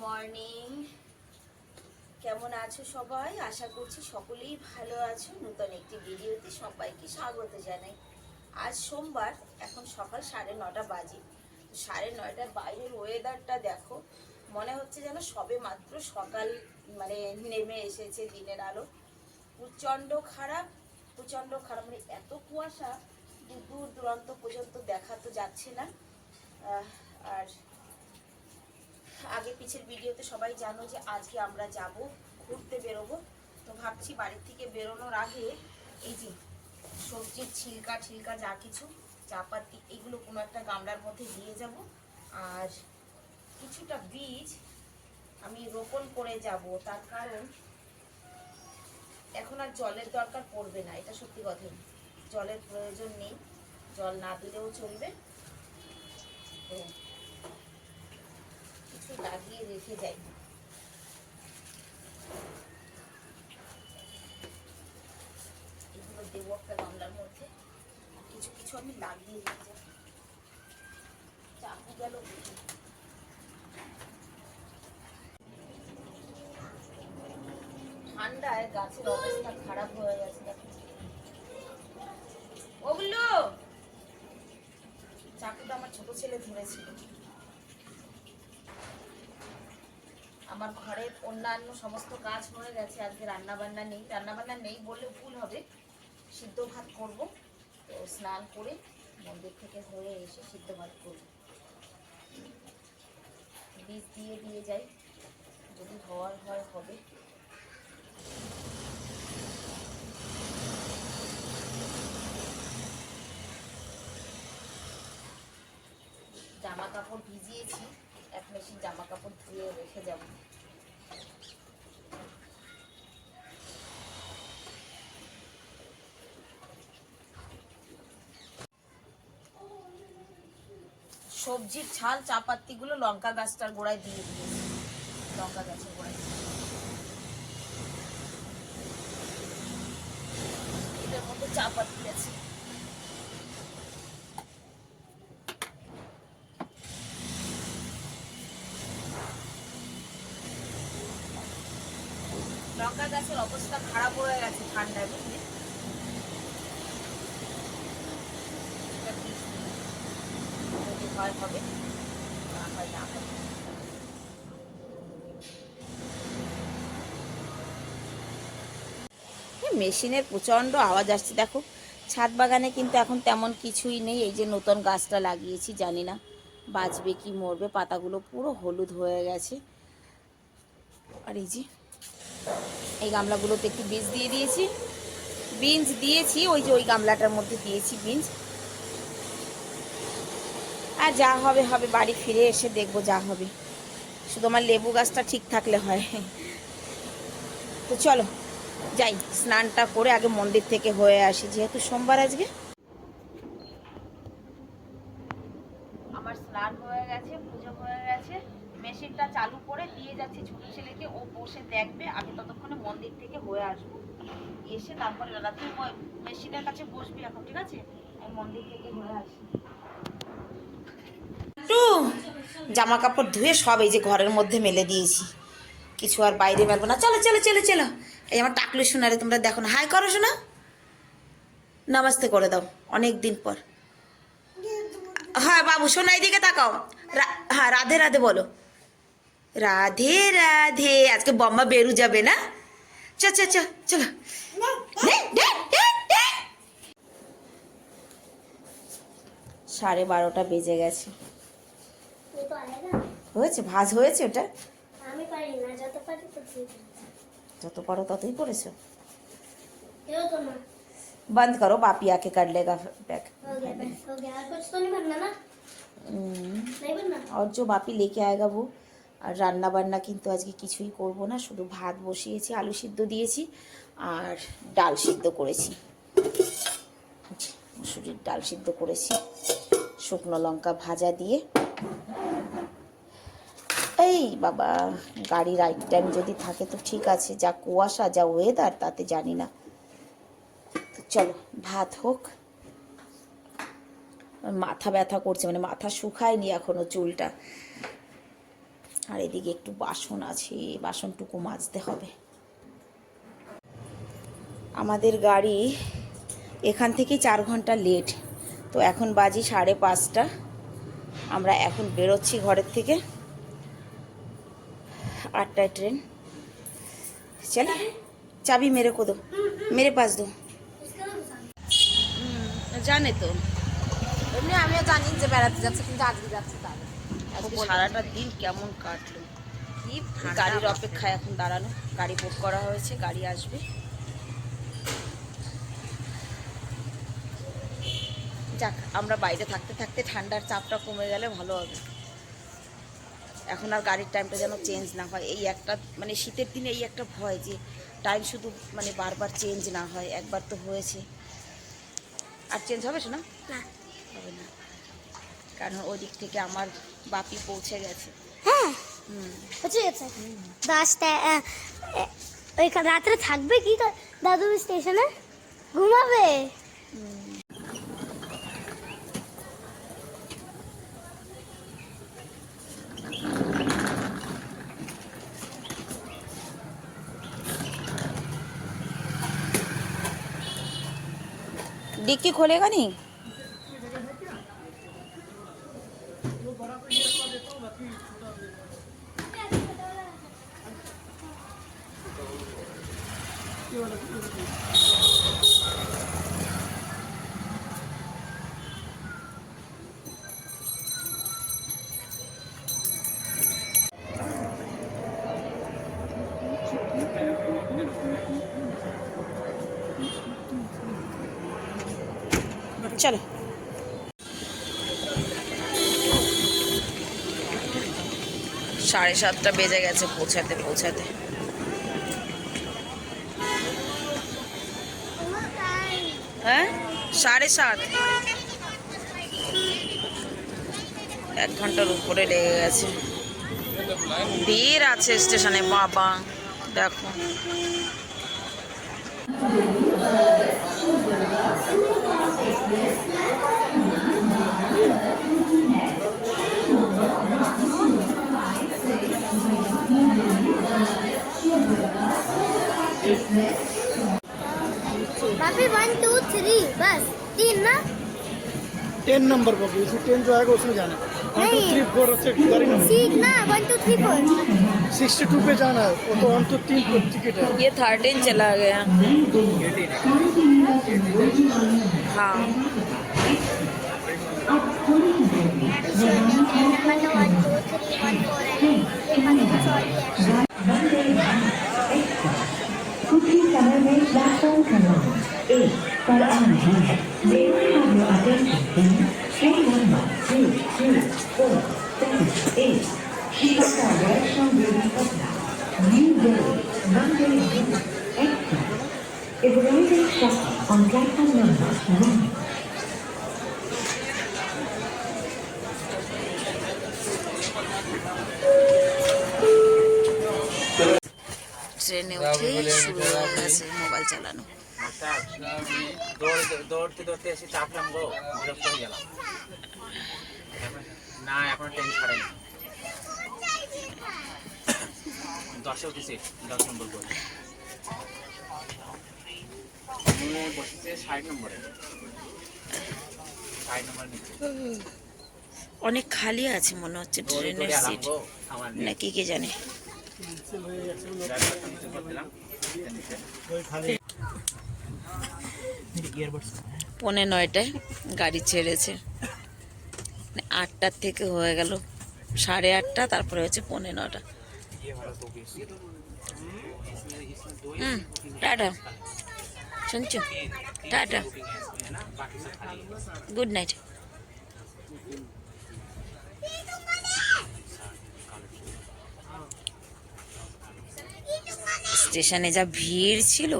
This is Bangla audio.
মর্নিং। কেমন আছো সবাই? আশা করছি সকলেই ভালো আছো। নতুন একটি ভিডিওতে সবাইকে স্বাগত জানাই। আজ সোমবার, এখন সকাল 9:30 বাজে। 9:30 বাইরের ওয়েদারটা দেখো, মনে হচ্ছে যেন সবে মাত্র সকাল নেমে এসেছে দিনের আলো। প্রচণ্ড খারাপ, প্রচণ্ড খারাপ, এত কুয়াশা দূর দূরান্ত পর্যন্ত দেখা তো যাচ্ছে না। আর আগে পিছের ভিডিওতে সবাই জানো যে আজকে আমরা যাব ঘুরতে বেরোবো। তো ভাবছি বাড়ির থেকে বেরোনোর আগে এই যে সবজির ছিলকা যা কিছু চাপাতি এগুলো কোনো একটা গামলার মধ্যে দিয়ে যাব। আর কিছুটা বীজ আমি রোপণ করে যাব, তার কারণ এখন আর জলের দরকার পড়বে না। এটা সত্যি কথাই, জলের প্রয়োজন নেই, জল না দিলেও চলবে। তো কিছু লাগিয়ে রেখে যাই। এগুলো দেবো একটা গামলার মধ্যে, কিছু কিছু আমি লাগিয়ে রেখে যাই। চাকু গেল। ঠান্ডায় গাছের অবস্থা খারাপ হয়ে গেছে। ওগুলো চাকুটা আমার ছোট ছেলে ধরেছিল। আমার ঘরের অন্যান্য সমস্ত কাজ হয়ে গেছে, আজকে রান্নাবান্না নেই বললে ভুল হবে। সিদ্ধ ভাত করব, তো স্নান করে মন্দির থেকে হয়ে এসে সিদ্ধ ভাত করব। বীজ দিয়ে যাই, যদি হওয়ার হয় হবে। জামা কাপড় ভিজিয়েছি, এক মেশিন জামা কাপড় ধুয়ে রেখে যাব। সবজির ছাল চাপাতি গুলো লঙ্কা গাছটার গোড়ায় দিয়ে দিয়েছি, লঙ্কা গাছের গোড়ায়। এটার মধ্যে চাপাতি আছে। লঙ্কা গাছের অবস্থা খারাপ হয়ে গেছে ঠান্ডায়, বুঝলি? যদি হয় হবে, না হয় না হবে। মেশিনের প্রচণ্ড আওয়াজ আসছে দেখো। ছাদ বাগানে কিন্তু এখন তেমন কিছুই নেই। এই যে নতুন গাছটা লাগিয়েছি, জানি না বাঁচবে কি মরবে, পাতাগুলো পুরো হলুদ হয়ে গেছে। আর এই যে এই গামলাগুলোতে একটু বীজ দিয়ে দিয়েছি, বিনস দিয়েছি, ওই যে ওই গামলাটার মধ্যে দিয়েছি বিনস। আর যা হবে হবে, বাড়ি ফিরে এসে দেখবো যা হবে। শুধু আমার লেবু গাছটা ঠিক থাকলে হয়। তো চলো যাই, স্নানটা করে আগে মন্দির থেকে হয়ে আসি, যেহেতু সোমবার আজকে। আমার স্নান হয়ে গেছে, পুজো হয়ে গেছে। মেশিনটা চালু করে দিয়ে যাচ্ছি ছোট ছেলেকে, ও বসে দেখবে। আমি ততক্ষণে মন্দির থেকে হয়ে আসবো, এসে তারপরে রাতে মেশিনের কাছে বসবি এখন, ঠিক আছে? আমি মন্দির থেকে হয়ে আসি। একটু জামা কাপড় ধুয়ে সব এই যে ঘরের মধ্যে মেলে দিয়েছি, কিছু আর বাইরে মেলবো না। চলো চলো চলো চলো। এই আমার টাকলু শোনারে তোমরা দেখো না, হাই করো শোনা, নামাজতে করে দাও অনেক দিন পর। হ্যাঁ বাবু শোনা, এইদিকে তাকাও। হ্যাঁ রাধে রাধে বলো, রাধে রাধে। আজকে বম্মা বেরু যাবে না? চ চ চ চলো। 12:30 বেজে গেছে। হয়েছে ভাজ হয়েছে ওটা। আমি পারি না, যত পারি তো যত পারো ততই পড়েছো। केव तो ना बंद करो, बापी आके कर लेगा बैग। हो गया और कुछ तो नहीं बनना ना, नहीं बनना। और जो बापी लेके आएगा वो। আর রান্না বান্না কিন্তু আজকে কিছুই করব না, শুধু ভাত বসিয়েছি, আলু সিদ্ধ দিয়েছি আর ডাল সিদ্ধ করেছি। মুসুরির ডাল সিদ্ধ করেছি শুকনো লঙ্কা ভাজা দিয়ে। এই বাবা, গাড়ি রাইট টাইম যদি থাকে তো ঠিক আছে, যা কুয়াশা যা ওয়েদার তাতে জানি না। তো চলো ভাত হোক। মাথা ব্যথা করছে, মাথা শুকায়নি এখনো চুলটা। আর এদিকে একটু বাসন আছে, বাসনটুকু মাজতে হবে। আমাদের গাড়ি এখান থেকে 4 ঘন্টা লেট, তো এখন বাজি 5:30। আমরা এখন বেরোচ্ছি ঘরের থেকে, 8টায় ট্রেন। চলে, চাবি মেরে को दो, मेरे पास दो। জানে তো, এমনি আমিও জানি যে বেড়াতে যাচ্ছে, কিন্তু আজকে যাচ্ছে তাহলে আজকে সারাটা দিন কেমন কাটলো। কি গাড়ির অপেক্ষায় এখন দাঁড়ানো, গাড়ি বুক করা হয়েছে, গাড়ি আসবে। যাক, আমরা বাইরে থাকতে থাকতে ঠান্ডার চাপটা কমে গেলে ভালো হবে। এখন আর গাড়ির টাইমটা যেন চেঞ্জ না হয়, এই একটা মানে শীতের দিনে এই একটা ভয় যে টাইম শুধু মানে বারবার চেঞ্জ না হয়। একবার তো হয়েছে, আর চেঞ্জ হবে শোনা? না হবে না, কারণ ওই দিক থেকে আমার বাপি পৌঁছে গেছে। হ্যাঁ পৌঁছে গেছে 10টা। ওই রাত্রে থাকবে কি দাদু স্টেশনে? ঘুমাবে? डिक्की खोलेगा नहीं? चलो, 7:30 বেজে গেছে পৌঁছাতে পৌঁছাতে। হ্যাঁ 7:30, 1 ঘন্টার উপরে লেগে গেছে। ভিড় আছে স্টেশনে বাবা, দেখো। बापी 1 2 3 बस 3 ना 10 नंबर पर भी 10 जो आएगा उसमें जाना है। 1 2 3 4 से गाड़ी नंबर सीट ना 1 2 3 4 62 पे जाना है। वो तो 1 2 3 पर टिकट है। ये 13 चला गया। हाँ कुछ ही समय में प्लेटफॉर्म क्रमांक 1 पर आ रही है। May I have your attention please? Train number 22478 Shikata Vaishnav Devi Patna, New Delhi, Monday June, Express is arriving shortly on platform number 1. ট্রেনে উঠেই শুরু হয়ে গেছে মোবাইল চালানো। দৌড়তে দৌড়তে এসে চাপলাম গো, বিরক্ত হয়ে গেলাম। না এখন ট্রেন ছাড়েনি, 10-এ উঠেছি, 10 নম্বর করে বসেছে 60 নম্বরে, 60 নম্বর নিচে। অনেক খালি আছে মনে হচ্ছে ট্রেনের সিট, নাকি কে জানে। পৌনে 9টায় গাড়ি ছেড়েছে, 8টার থেকে হয়ে গেল 8:30, তারপরে হচ্ছে পৌনে 9টা। টাটা, শুনছো? Tata, good night. স্টেশনে যা ভিড় ছিল,